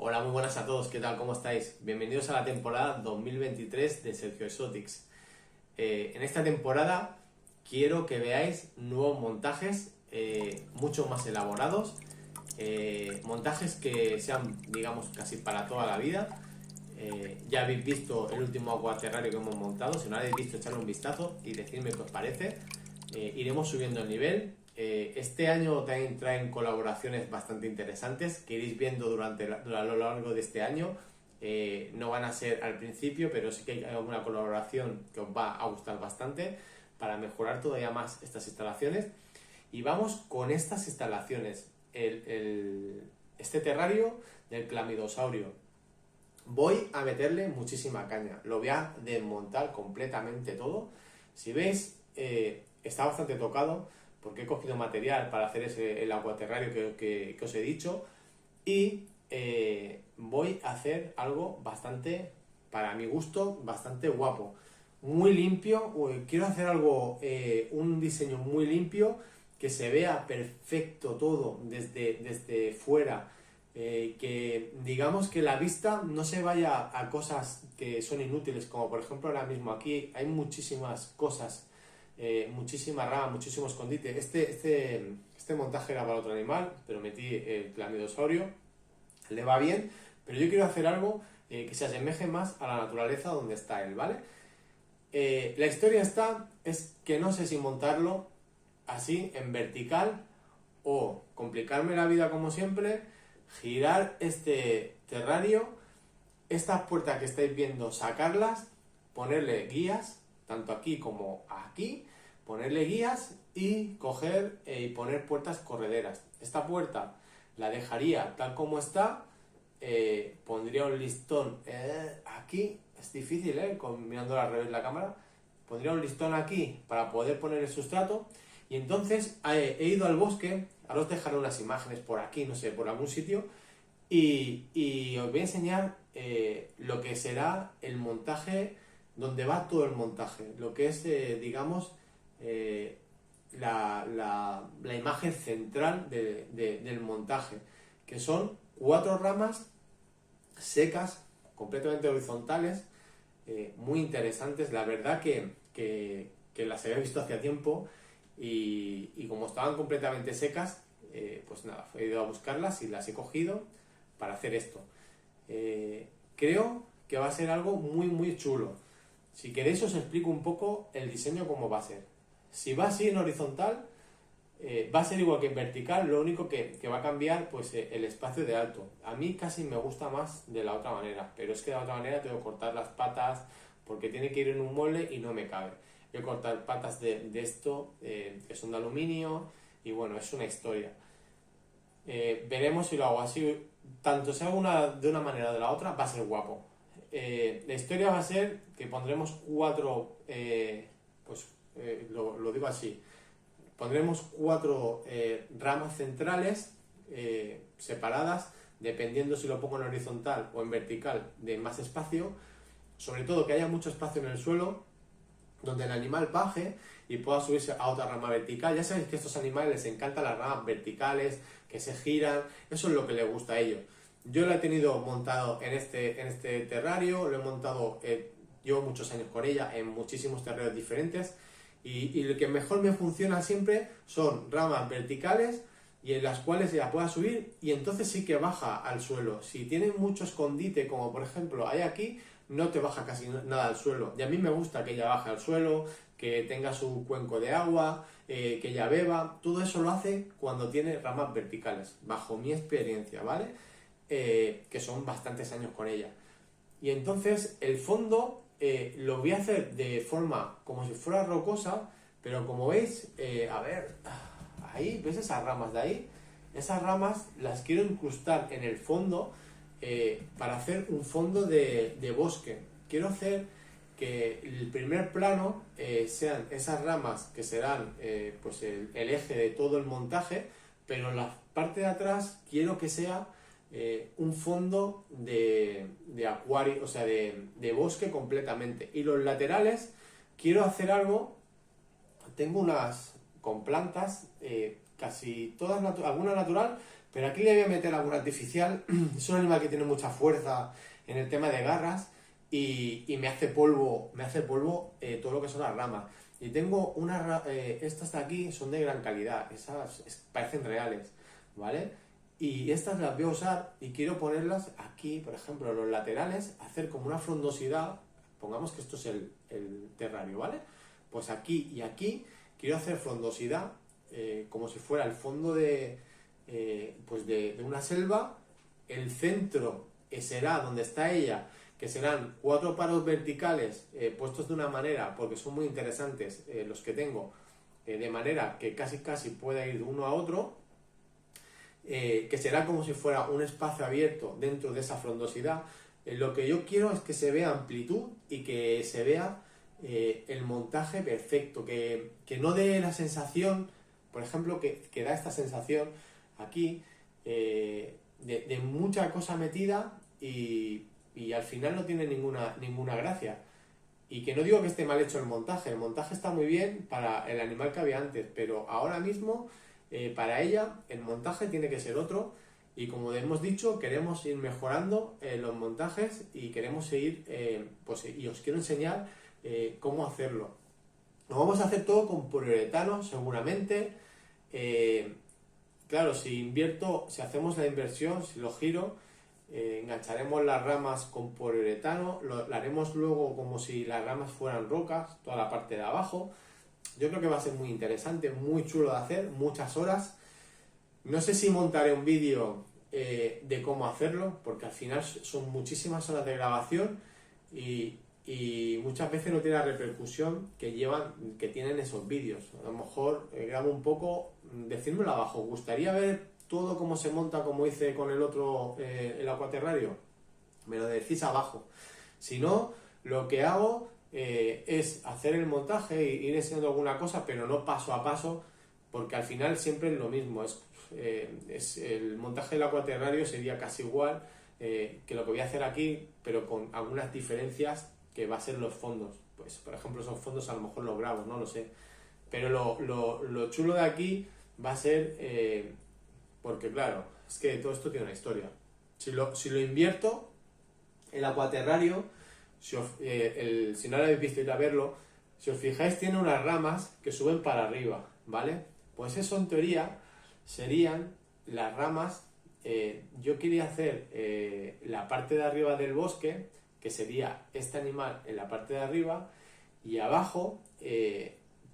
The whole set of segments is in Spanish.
Hola, muy buenas a todos, ¿qué tal? ¿Cómo estáis? Bienvenidos a la temporada 2023 de Sergio Exotics. En esta temporada quiero que veáis nuevos montajes mucho más elaborados, montajes que sean, digamos, casi para toda la vida. Ya habéis visto el último acuaterrario que hemos montado, si no lo habéis visto, echadle un vistazo y decidme qué os parece. Iremos subiendo el nivel. Este año también traen colaboraciones bastante interesantes que iréis viendo a lo largo de este año. No van a ser al principio, pero sí que hay alguna colaboración que os va a gustar bastante para mejorar todavía más estas instalaciones. Y vamos con estas instalaciones. Este terrario del clamidosaurio. Voy a meterle muchísima caña. Lo voy a desmontar completamente todo. Si veis, está bastante tocado porque he cogido material para hacer el acuaterrario que os he dicho. Y voy a hacer algo bastante, para mi gusto, bastante guapo. Muy limpio. Quiero hacer algo, un diseño muy limpio, que se vea perfecto todo desde fuera. Que digamos que la vista no se vaya a cosas que son inútiles, como por ejemplo ahora mismo aquí hay muchísimas cosas, muchísima rama, muchísimo escondite. Este montaje era para otro animal, pero metí el clamidosaurio, le va bien, pero yo quiero hacer algo que se asemeje más a la naturaleza donde está él, ¿vale? La historia es que no sé si montarlo así en vertical o complicarme la vida como siempre, girar este terrario, estas puertas que estáis viendo, sacarlas, ponerle guías, tanto aquí como aquí, ponerle guías y coger y poner puertas correderas. Esta puerta la dejaría tal como está, pondría un listón aquí, es difícil, mirando al revés la cámara, pondría un listón aquí para poder poner el sustrato. Y entonces he ido al bosque, ahora os dejaré unas imágenes por aquí, no sé, por algún sitio, y os voy a enseñar lo que será el montaje, donde va todo el montaje, lo que es, digamos, la imagen central del montaje, que son 4 ramas secas, completamente horizontales, muy interesantes. La verdad que las había visto hacía tiempo. Y como estaban completamente secas, pues nada, he ido a buscarlas y las he cogido para hacer esto. Creo que va a ser algo muy chulo. Si queréis os explico un poco el diseño, cómo va a ser. Si va así en horizontal, va a ser igual que en vertical, lo único que va a cambiar, pues el espacio de alto. A mí casi me gusta más de la otra manera, pero es que de la otra manera tengo que cortar las patas porque tiene que ir en un molde y no me cabe. Voy a cortar patas de esto, que son de aluminio, y bueno, es una historia. Veremos si lo hago así, tanto sea de una manera o de la otra, va a ser guapo. La historia va a ser que pondremos 4, lo digo así, pondremos 4 ramas centrales separadas, dependiendo si lo pongo en horizontal o en vertical, de más espacio, sobre todo que haya mucho espacio en el suelo, donde el animal baje y pueda subirse a otra rama vertical. Ya sabéis que a estos animales les encantan las ramas verticales, que se giran, eso es lo que les gusta a ellos. Yo lo he tenido montado en este terrario, lo he montado, llevo muchos años con ella, en muchísimos terrarios diferentes, y lo que mejor me funciona siempre son ramas verticales y en las cuales ella pueda subir y entonces sí que baja al suelo. Si tiene mucho escondite, como por ejemplo hay aquí, no te baja casi nada al suelo. Y a mí me gusta que ella baje al suelo, que tenga su cuenco de agua, que ella beba. Todo eso lo hace cuando tiene ramas verticales, bajo mi experiencia, ¿vale? Que son bastantes años con ella. Y entonces el fondo lo voy a hacer de forma como si fuera rocosa, pero como veis, a ver, ahí, ¿ves esas ramas de ahí? Esas ramas las quiero incrustar en el fondo, para hacer un fondo de bosque. Quiero hacer que el primer plano sean esas ramas que serán pues el eje de todo el montaje, pero en la parte de atrás quiero que sea un fondo de acuario, o sea, de bosque completamente. Y los laterales quiero hacer algo, tengo unas con plantas, casi todas, alguna natural, pero aquí le voy a meter algún artificial. Es un animal que tiene mucha fuerza en el tema de garras y me hace polvo todo lo que son las ramas. Y tengo estas de aquí son de gran calidad, esas parecen reales, ¿vale? Y estas las voy a usar y quiero ponerlas aquí, por ejemplo, en los laterales, hacer como una frondosidad. Pongamos que esto es el terrario, ¿vale? Pues aquí y aquí quiero hacer frondosidad, como si fuera el fondo pues de una selva. El centro será donde está ella, que serán 4 paros verticales puestos de una manera, porque son muy interesantes los que tengo, de manera que casi pueda ir de uno a otro, que será como si fuera un espacio abierto dentro de esa frondosidad. Lo que yo quiero es que se vea amplitud y que se vea el montaje perfecto, que no dé la sensación, por ejemplo, que da esta sensación aquí de mucha cosa metida y al final no tiene ninguna gracia. Y que no digo que esté mal hecho el montaje está muy bien para el animal que había antes, pero ahora mismo para ella el montaje tiene que ser otro. Y como hemos dicho, queremos ir mejorando los montajes y queremos seguir, y os quiero enseñar cómo hacerlo. Lo vamos a hacer todo con poliuretano seguramente. Claro, si hacemos la inversión, si lo giro, engancharemos las ramas con poliuretano, lo haremos luego como si las ramas fueran rocas, toda la parte de abajo. Yo creo que va a ser muy interesante, muy chulo de hacer, muchas horas. No sé si montaré un vídeo de cómo hacerlo, porque al final son muchísimas horas de grabación y muchas veces no tiene la repercusión que tienen esos vídeos. A lo mejor grabo un poco, decírmelo abajo. ¿Os gustaría ver todo cómo se monta, como hice con el otro, el acuaterrario? Me lo decís abajo. Si no, lo que hago es hacer el montaje e ir enseñando alguna cosa, pero no paso a paso, porque al final siempre es lo mismo. El montaje del acuaterrario sería casi igual que lo que voy a hacer aquí, pero con algunas diferencias, que va a ser los fondos. Pues por ejemplo esos fondos a lo mejor los grabo, no lo sé, pero lo chulo de aquí va a ser porque claro, es que todo esto tiene una historia. Si lo invierto, el acuaterrario, si no lo habéis visto, ir a verlo, si os fijáis tiene unas ramas que suben para arriba, ¿vale? Pues eso en teoría serían las ramas. Yo quería hacer la parte de arriba del bosque, que sería este animal en la parte de arriba, y abajo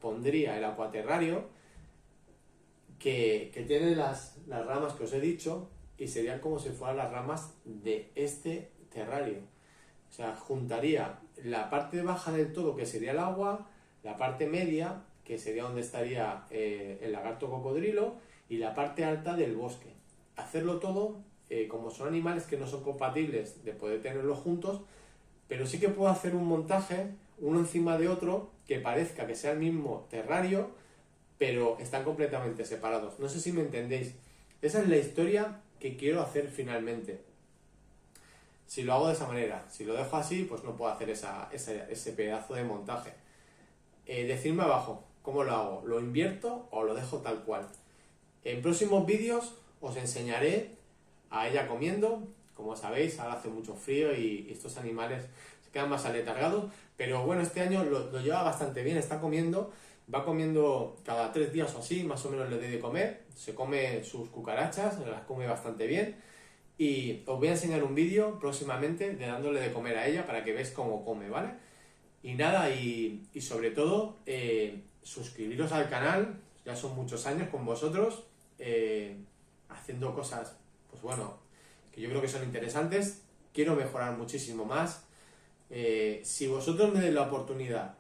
pondría el acuaterrario que tiene las ramas que os he dicho, y serían como si fueran las ramas de este terrario. O sea, juntaría la parte baja del todo, que sería el agua, la parte media, que sería donde estaría el lagarto cocodrilo, y la parte alta del bosque. Hacerlo todo, como son animales que no son compatibles de poder tenerlos juntos, pero sí que puedo hacer un montaje uno encima de otro que parezca que sea el mismo terrario, pero están completamente separados. No sé si me entendéis. Esa es la historia que quiero hacer finalmente. Si lo hago de esa manera, si lo dejo así, pues no puedo hacer ese pedazo de montaje. Decidme abajo cómo lo hago. ¿Lo invierto o lo dejo tal cual? En próximos vídeos os enseñaré a ella comiendo. Como sabéis, ahora hace mucho frío y estos animales se quedan más aletargados. Pero bueno, este año lo lleva bastante bien, está comiendo. Va comiendo cada 3 días o así, más o menos le doy de comer. Se come sus cucarachas, las come bastante bien. Y os voy a enseñar un vídeo próximamente de dándole de comer a ella para que veáis cómo come, ¿vale? Y nada, y sobre todo, suscribiros al canal. Ya son muchos años con vosotros, haciendo cosas, pues bueno, que yo creo que son interesantes. Quiero mejorar muchísimo más. Si vosotros me dais la oportunidad,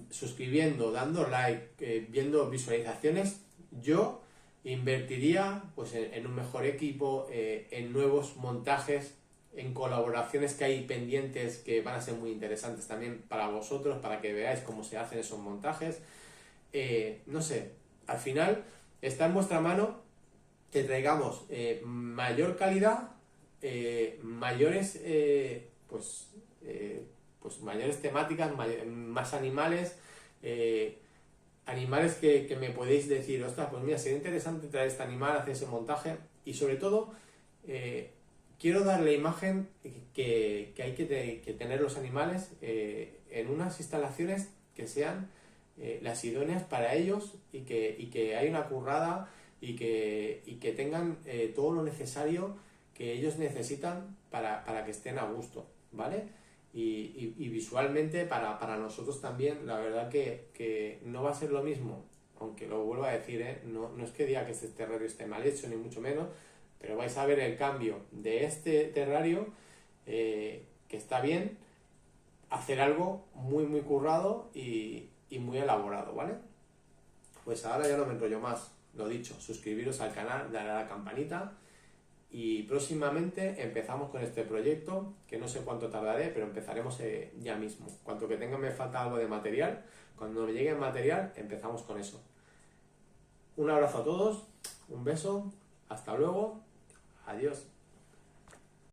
suscribiendo, dando like, viendo visualizaciones, yo invertiría pues en un mejor equipo, en nuevos montajes, en colaboraciones que hay pendientes que van a ser muy interesantes también para vosotros, para que veáis cómo se hacen esos montajes. No sé, al final está en vuestra mano que traigamos mayor calidad, mayores mayores temáticas, más animales, animales que me podéis decir, ostras, pues mira, sería interesante traer este animal, hacer ese montaje. Y sobre todo, quiero dar la imagen que hay que tener los animales en unas instalaciones que sean las idóneas para ellos y que hay una currada y que tengan todo lo necesario que ellos necesitan para que estén a gusto, ¿vale? Y visualmente para nosotros también, la verdad que no va a ser lo mismo, aunque lo vuelvo a decir, no es que diga que este terrario esté mal hecho, ni mucho menos, pero vais a ver el cambio de este terrario, que está bien, hacer algo muy muy currado y muy elaborado, ¿vale? Pues ahora ya no me enrollo más, lo dicho, suscribiros al canal, darle a la campanita y próximamente empezamos con este proyecto, que no sé cuánto tardaré, pero empezaremos ya mismo. Cuanto que tenga me falta algo de material, cuando me llegue el material empezamos con eso. Un abrazo a todos, un beso, hasta luego, adiós.